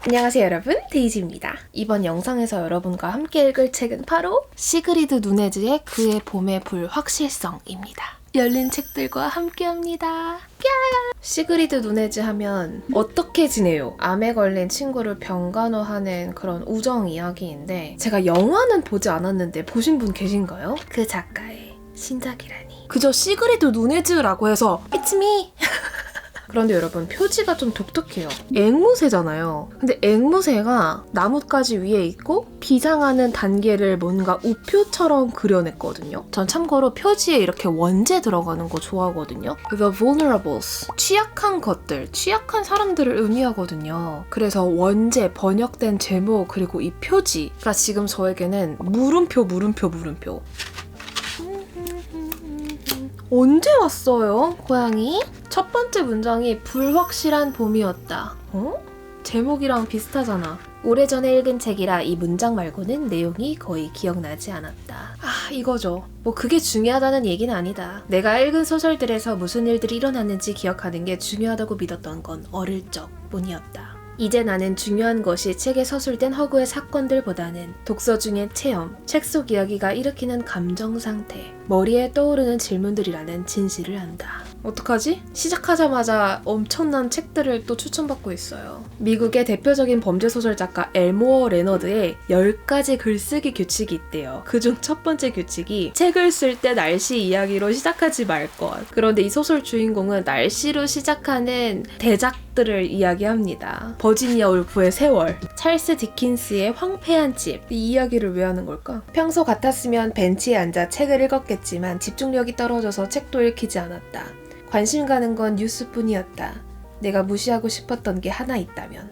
안녕하세요 여러분, 데이지입니다. 이번 영상에서 여러분과 함께 읽을 책은 바로 시그리드 누네즈의 그의 봄의 불확실성입니다. 열린 책들과 함께합니다. 뿅! 시그리드 누네즈 하면 어떻게 지내요? 암에 걸린 친구를 병간호하는 그런 우정 이야기인데 제가 영화는 보지 않았는데 보신 분 계신가요? 그 작가의 신작이라니. 그저 시그리드 누네즈라고 해서 It's me! 그런데 여러분 표지가 좀 독특해요. 앵무새잖아요. 근데 앵무새가 나뭇가지 위에 있고 비상하는 단계를 뭔가 우표처럼 그려냈거든요. 전 참고로 표지에 이렇게 원제 들어가는 거 좋아하거든요. The vulnerables, 취약한 것들, 취약한 사람들을 의미하거든요. 그래서 원제, 번역된 제목, 그리고 이 표지가 지금 저에게는 물음표. 언제 왔어요, 고양이? 첫 번째 문장이 불확실한 봄이었다. 어? 제목이랑 비슷하잖아. 오래전에 읽은 책이라 이 문장 말고는 내용이 거의 기억나지 않았다. 아, 이거죠. 뭐 그게 중요하다는 얘기는 아니다. 내가 읽은 소설들에서 무슨 일들이 일어났는지 기억하는 게 중요하다고 믿었던 건 어릴 적뿐이었다. 이제 나는 중요한 것이 책에 서술된 허구의 사건들보다는 독서 중의 체험, 책 속 이야기가 일으키는 감정 상태, 머리에 떠오르는 질문들이라는 진실을 안다. 어떡하지? 시작하자마자 엄청난 책들을 또 추천받고 있어요. 미국의 대표적인 범죄소설 작가 엘모어 레너드의 10가지 글쓰기 규칙이 있대요. 그중 첫 번째 규칙이 책을 쓸 때 날씨 이야기로 시작하지 말 것. 그런데 이 소설 주인공은 날씨로 시작하는 대작들을 이야기합니다. 버지니아 울프의 세월, 찰스 디킨스의 황폐한 집. 이 이야기를 왜 하는 걸까? 평소 같았으면 벤치에 앉아 책을 읽었겠지만 집중력이 떨어져서 책도 읽히지 않았다. 관심 가는 건 뉴스뿐이었다. 내가 무시하고 싶었던 게 하나 있다면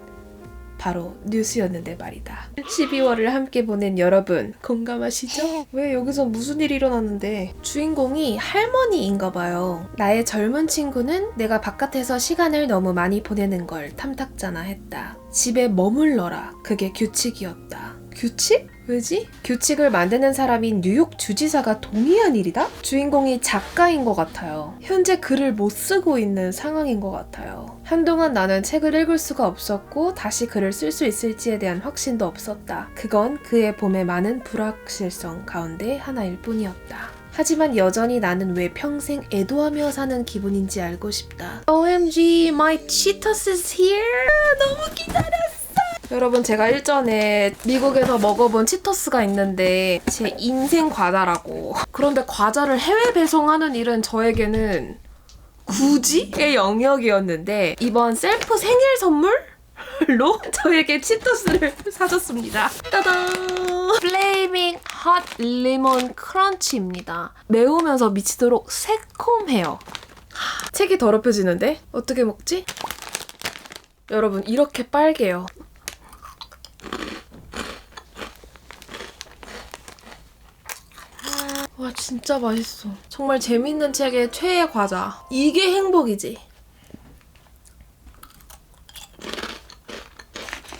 바로 뉴스였는데 말이다. 12월을 함께 보낸 여러분 공감하시죠? 왜 여기서 무슨 일이 일어났는데? 주인공이 할머니인가 봐요. 나의 젊은 친구는 내가 바깥에서 시간을 너무 많이 보내는 걸 탐탁자나 했다. 집에 머물러라. 그게 규칙이었다. 규칙? 왜지? 규칙을 만드는 사람인 뉴욕 주지사가 동의한 일이다? 주인공이 작가인 것 같아요. 현재 글을 못 쓰고 있는 상황인 것 같아요. 한동안 나는 책을 읽을 수가 없었고 다시 글을 쓸 수 있을지에 대한 확신도 없었다. 그건 그의 봄의 많은 불확실성 가운데 하나일 뿐이었다. 하지만 여전히 나는 왜 평생 애도하며 사는 기분인지 알고 싶다. OMG, my Cheetos is here! 너무 기다렸어! 여러분, 제가 일전에 미국에서 먹어본 치토스가 있는데 제 인생 과자라고. 그런데 과자를 해외 배송하는 일은 저에게는 굳이의 영역이었는데 이번 셀프 생일 선물로 저에게 치토스를 사줬습니다. 따단! 플레이밍 핫 레몬 크런치입니다. 매우면서 미치도록 새콤해요. 책이 더럽혀지는데? 어떻게 먹지? 여러분, 이렇게 빨개요. 와, 진짜 맛있어. 정말 재밌는 책의 최애 과자. 이게 행복이지.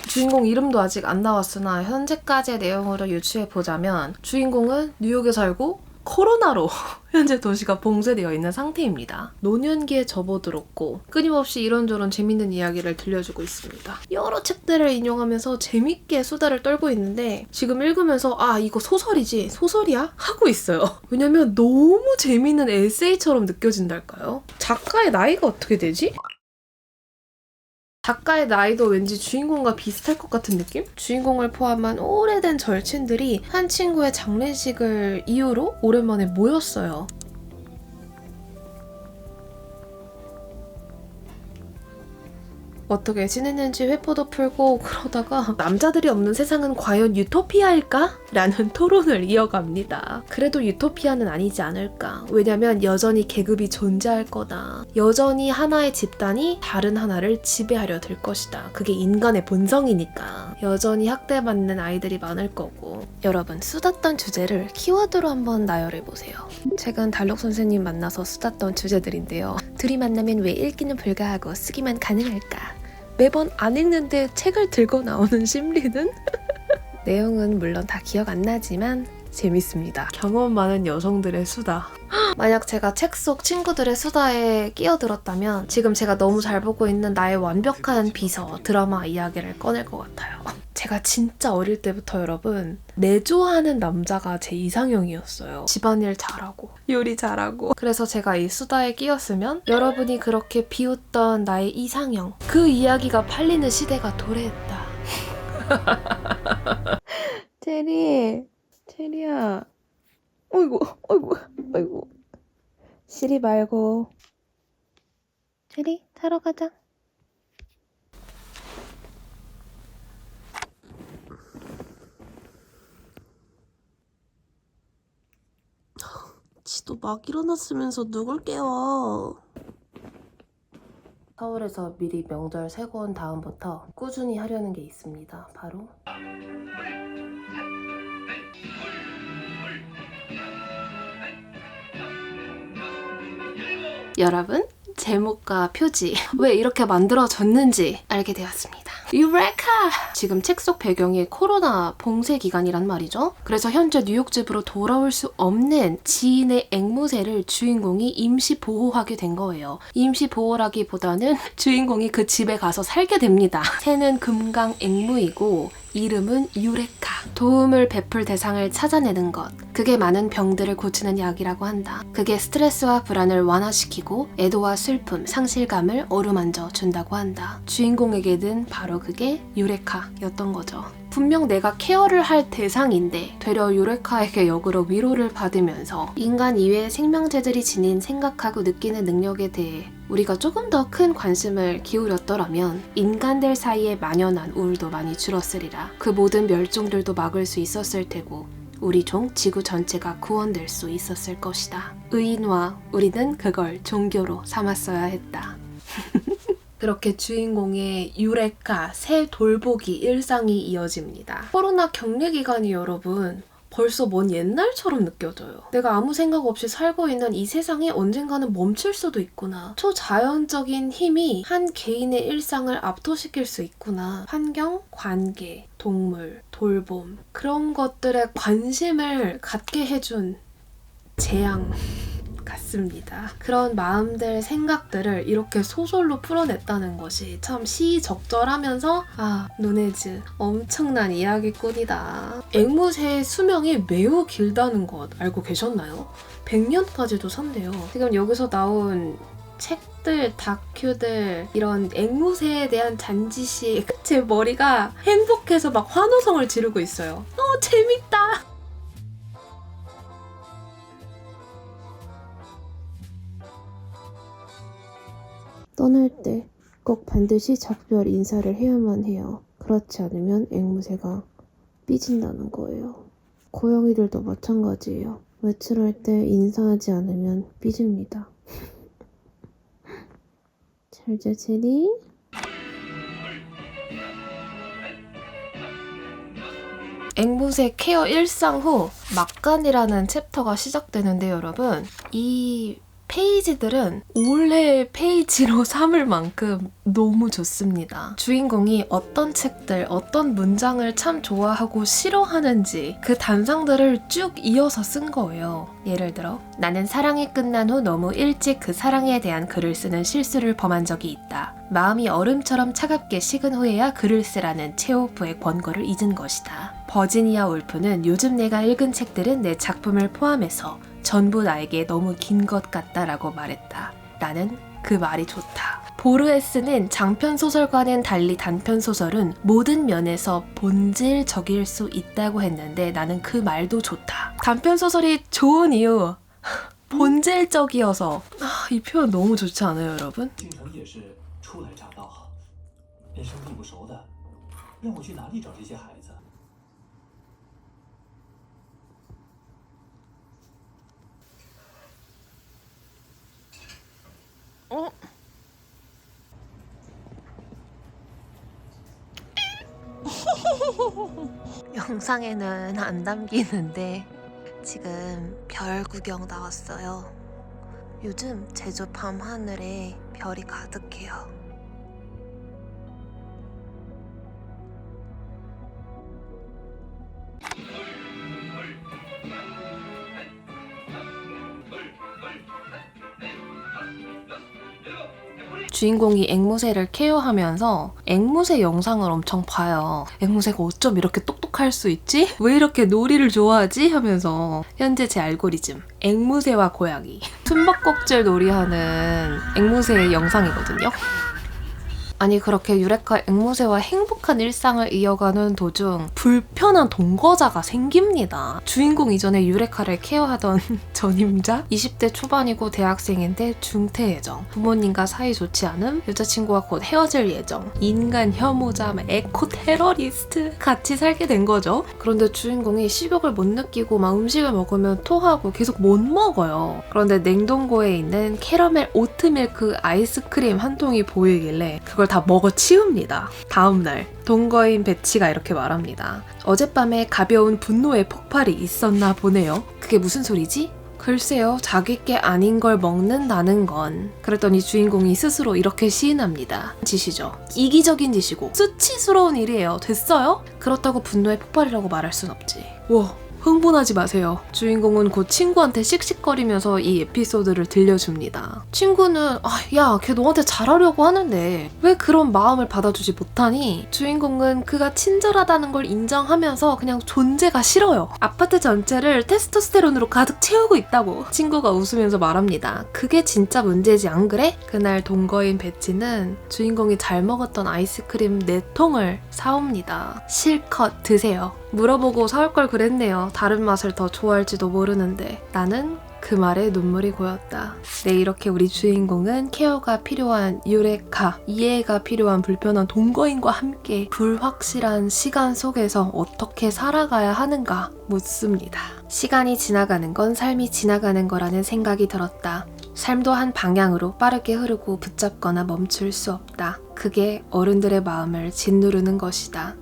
주인공 이름도 아직 안 나왔으나 현재까지의 내용으로 유추해보자면 주인공은 뉴욕에 살고 코로나로 현재 도시가 봉쇄되어 있는 상태입니다. 노년기에 접어들었고 끊임없이 이런저런 재밌는 이야기를 들려주고 있습니다. 여러 책들을 인용하면서 재밌게 수다를 떨고 있는데 지금 읽으면서 아, 이거 소설이지? 소설이야? 하고 있어요. 왜냐면 너무 재밌는 에세이처럼 느껴진달까요? 작가의 나이가 어떻게 되지? 작가의 나이도 왠지 주인공과 비슷할 것 같은 느낌? 주인공을 포함한 오래된 절친들이 한 친구의 장례식을 이유로 오랜만에 모였어요. 어떻게 지냈는지 회포도 풀고 그러다가 남자들이 없는 세상은 과연 유토피아일까? 라는 토론을 이어갑니다. 그래도 유토피아는 아니지 않을까? 왜냐면 여전히 계급이 존재할 거다. 여전히 하나의 집단이 다른 하나를 지배하려 들 것이다. 그게 인간의 본성이니까. 여전히 학대받는 아이들이 많을 거고. 여러분, 수다 떤 주제를 키워드로 한번 나열해보세요. 최근 달록 선생님 만나서 수다 떤 주제들인데요. 둘이 만나면 왜 읽기는 불가하고 쓰기만 가능할까? 매번 안 읽는데 책을 들고 나오는 심리는? 내용은 물론 다 기억 안 나지만 재밌습니다. 경험 많은 여성들의 수다. 만약 제가 책 속 친구들의 수다에 끼어들었다면 지금 제가 너무 잘 보고 있는 나의 완벽한 비서 드라마 이야기를 꺼낼 것 같아요. 제가 진짜 어릴 때부터 여러분 내조하는 남자가 제 이상형이었어요. 집안일 잘하고 요리 잘하고. 그래서 제가 이 수다에 끼었으면 여러분이 그렇게 비웃던 나의 이상형, 그 이야기가 팔리는 시대가 도래했다. 체리야. 어이구. 시리 말고. 체리, 타러 가자. 지도 막 일어났으면서 누굴 깨워. 서울에서 미리 명절 세고 온 다음부터 꾸준히 하려는 게 있습니다. 바로 여러분, 제목과 표지 왜 이렇게 만들어졌는지 알게 되었습니다. 유레카! 지금 책 속 배경이 코로나 봉쇄 기간이란 말이죠. 그래서 현재 뉴욕집으로 돌아올 수 없는 지인의 앵무새를 주인공이 임시 보호하게 된 거예요. 임시 보호라기보다는 주인공이 그 집에 가서 살게 됩니다. 새는 금강 앵무이고 이름은 유레카. 도움을 베풀 대상을 찾아내는 것. 그게 많은 병들을 고치는 약이라고 한다. 그게 스트레스와 불안을 완화시키고 애도와 슬픔, 상실감을 어루만져 준다고 한다. 주인공에게는 바로 그게 유레카였던 거죠. 분명 내가 케어를 할 대상인데 되려 유레카에게 역으로 위로를 받으면서 인간 이외의 생명체들이 지닌 생각하고 느끼는 능력에 대해 우리가 조금 더 큰 관심을 기울였더라면 인간들 사이에 만연한 우울도 많이 줄었으리라. 그 모든 멸종들도 막을 수 있었을 테고 우리 종 지구 전체가 구원될 수 있었을 것이다. 의인화, 우리는 그걸 종교로 삼았어야 했다. 그렇게 주인공의 유레카, 새 돌보기 일상이 이어집니다. 코로나 격리 기간이 여러분 벌써 먼 옛날처럼 느껴져요. 내가 아무 생각 없이 살고 있는 이 세상이 언젠가는 멈출 수도 있구나. 초자연적인 힘이 한 개인의 일상을 압도시킬 수 있구나. 환경, 관계, 동물, 돌봄 그런 것들에 관심을 갖게 해준 재앙 같습니다. 그런 마음들, 생각들을 이렇게 소설로 풀어냈다는 것이 참 시적절하면서 누네즈 엄청난 이야기꾼이다. 앵무새의 수명이 매우 길다는 것 알고 계셨나요? 100년까지도 산대요. 지금 여기서 나온 책들, 다큐들, 이런 앵무새에 대한 잔짓이 제 머리가 행복해서 막 환호성을 지르고 있어요. 재밌다! 떠날 때 꼭 반드시 작별 인사를 해야만 해요. 그렇지 않으면 앵무새가 삐진다는 거예요. 고양이들도 마찬가지예요. 외출할 때 인사하지 않으면 삐집니다. 잘 자, 체리. 앵무새 케어 일상 후 막간이라는 챕터가 시작되는데 여러분 이 페이지들은 올해의 페이지로 삼을 만큼 너무 좋습니다. 주인공이 어떤 책들, 어떤 문장을 참 좋아하고 싫어하는지 그 단상들을 쭉 이어서 쓴 거예요. 예를 들어 나는 사랑이 끝난 후 너무 일찍 그 사랑에 대한 글을 쓰는 실수를 범한 적이 있다. 마음이 얼음처럼 차갑게 식은 후에야 글을 쓰라는 체호프의 권고를 잊은 것이다. 버지니아 울프는 요즘 내가 읽은 책들은 내 작품을 포함해서 전부 나에게 너무 긴 것 같다라고 말했다. 나는 그 말이 좋다. 보르헤스는 장편소설과는 달리 단편소설은 모든 면에서 본질적일 수 있다고 했는데 나는 그 말도 좋다. 단편소설이 좋은 이유 본질적이어서 이 표현 너무 좋지 않아요 여러분? 京城也是初来乍到，人生地不熟的，让我去哪里找这些孩子？ 영상에는 안 담기는데 지금 별 구경 나왔어요. 요즘 제주 밤하늘에 별이 가득해요. 주인공이 앵무새를 케어하면서 앵무새 영상을 엄청 봐요. 앵무새가 어쩜 이렇게 똑똑할 수 있지? 왜 이렇게 놀이를 좋아하지? 하면서 현재 제 알고리즘 앵무새와 고양이 숨바꼭질 놀이하는 앵무새의 영상이거든요. 아니 그렇게 유레카 앵무새와 행복한 일상을 이어가는 도중 불편한 동거자가 생깁니다. 주인공 이전에 유레카를 케어하던 전임자 20대 초반이고 대학생인데 중퇴 예정, 부모님과 사이 좋지 않음, 여자친구와 곧 헤어질 예정, 인간 혐오자, 에코 테러리스트 같이 살게 된 거죠. 그런데 주인공이 식욕을 못 느끼고 막 음식을 먹으면 토하고 계속 못 먹어요. 그런데 냉동고에 있는 캐러멜 오트밀크 아이스크림 한 통이 보이길래 그걸 다 먹어 치웁니다. 다음날 동거인 베치가 이렇게 말합니다. 어젯밤에 가벼운 분노의 폭발이 있었나 보네요. 그게 무슨 소리지? 글쎄요, 자기 게 아닌 걸 먹는다는 건. 그랬더니 주인공이 스스로 이렇게 시인합니다. 짓이죠. 이기적인 짓이고 수치스러운 일이에요. 됐어요? 그렇다고 분노의 폭발이라고 말할 순 없지. 와, 흥분하지 마세요. 주인공은 곧 친구한테 씩씩거리면서 이 에피소드를 들려줍니다. 친구는 야, 걔 너한테 잘하려고 하는데 왜 그런 마음을 받아주지 못하니? 주인공은 그가 친절하다는 걸 인정하면서 그냥 존재가 싫어요. 아파트 전체를 테스토스테론으로 가득 채우고 있다고. 친구가 웃으면서 말합니다. 그게 진짜 문제지 안 그래? 그날 동거인 베치는 주인공이 잘 먹었던 아이스크림 4통을 사옵니다. 실컷 드세요. 물어보고 사올 걸 그랬네요. 다른 맛을 더 좋아할지도 모르는데. 나는 그 말에 눈물이 고였다. 네, 이렇게 우리 주인공은 케어가 필요한 유레카, 이해가 필요한 불편한 동거인과 함께 불확실한 시간 속에서 어떻게 살아가야 하는가 묻습니다. 시간이 지나가는 건 삶이 지나가는 거라는 생각이 들었다. 삶도 한 방향으로 빠르게 흐르고 붙잡거나 멈출 수 없다. 그게 어른들의 마음을 짓누르는 것이다.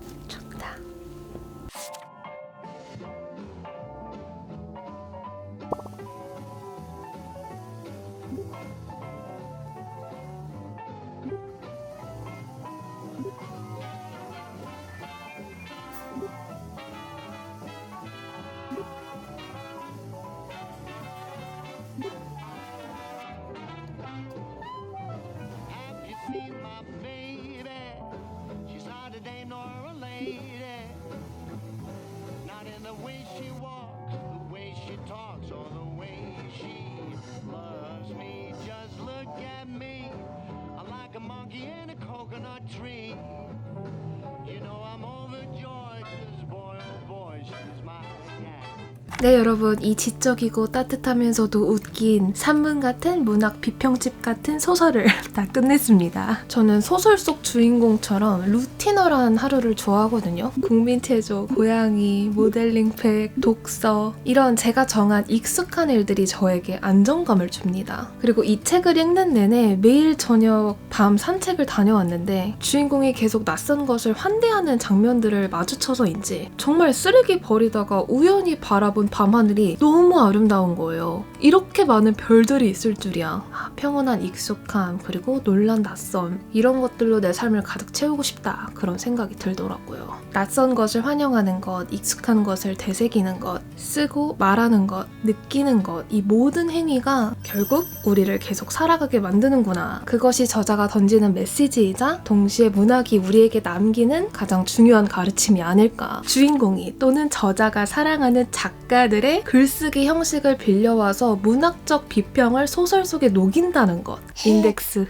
네, 여러분, 이 지적이고 따뜻하면서도 웃긴 산문 같은 문학 비평집 같은 소설을 다 끝냈습니다. 저는 소설 속 주인공처럼 루티너란 하루를 좋아하거든요. 국민체조, 고양이, 모델링팩, 독서, 이런 제가 정한 익숙한 일들이 저에게 안정감을 줍니다. 그리고 이 책을 읽는 내내 매일 저녁 밤 산책을 다녀왔는데 주인공이 계속 낯선 것을 환대하는 장면들을 마주쳐서인지 정말 쓰레기 버리다가 우연히 바라본 밤하늘이 너무 아름다운 거예요. 이렇게 많은 별들이 있을 줄이야. 평온한 익숙함, 그리고 놀란 낯섦, 이런 것들로 내 삶을 가득 채우고 싶다, 그런 생각이 들더라고요. 낯선 것을 환영하는 것, 익숙한 것을 되새기는 것, 쓰고 말하는 것, 느끼는 것, 이 모든 행위가 결국 우리를 계속 살아가게 만드는구나. 그것이 저자가 던지는 메시지이자 동시에 문학이 우리에게 남기는 가장 중요한 가르침이 아닐까. 주인공이 또는 저자가 사랑하는 작가들의 글쓰기 형식을 빌려와서 문학적 비평을 소설 속에 녹인다는 것. 인덱스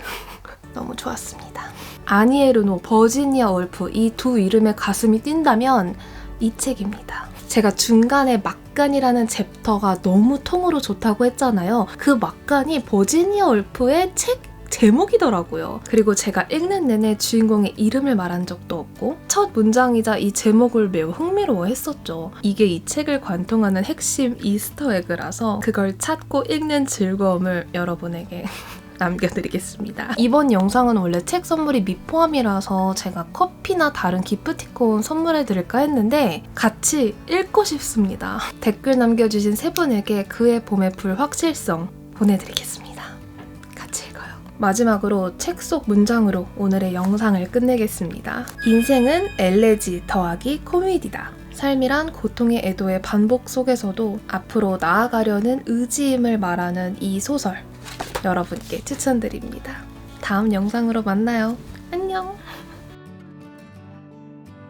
너무 좋았습니다. 아니 에르노, 버지니아 월프, 이 두 이름에 가슴이 뛴다면 이 책입니다. 제가 중간에 막간이라는 챕터가 너무 통으로 좋다고 했잖아요. 그 막간이 버지니아 월프의 책 제목이더라고요. 그리고 제가 읽는 내내 주인공의 이름을 말한 적도 없고 첫 문장이자 이 제목을 매우 흥미로워했었죠. 이게 이 책을 관통하는 핵심 이스터에그라서 그걸 찾고 읽는 즐거움을 여러분에게 남겨드리겠습니다. 이번 영상은 원래 책 선물이 미포함이라서 제가 커피나 다른 기프티콘 선물해드릴까 했는데 같이 읽고 싶습니다. 댓글 남겨주신 3분에게 그의 봄의 불확실성 보내드리겠습니다. 같이 읽어요. 마지막으로 책 속 문장으로 오늘의 영상을 끝내겠습니다. 인생은 엘레지 더하기 코미디다. 삶이란 고통의 애도의 반복 속에서도 앞으로 나아가려는 의지임을 말하는 이 소설 여러분께 추천드립니다. 다음 영상으로 만나요. 안녕.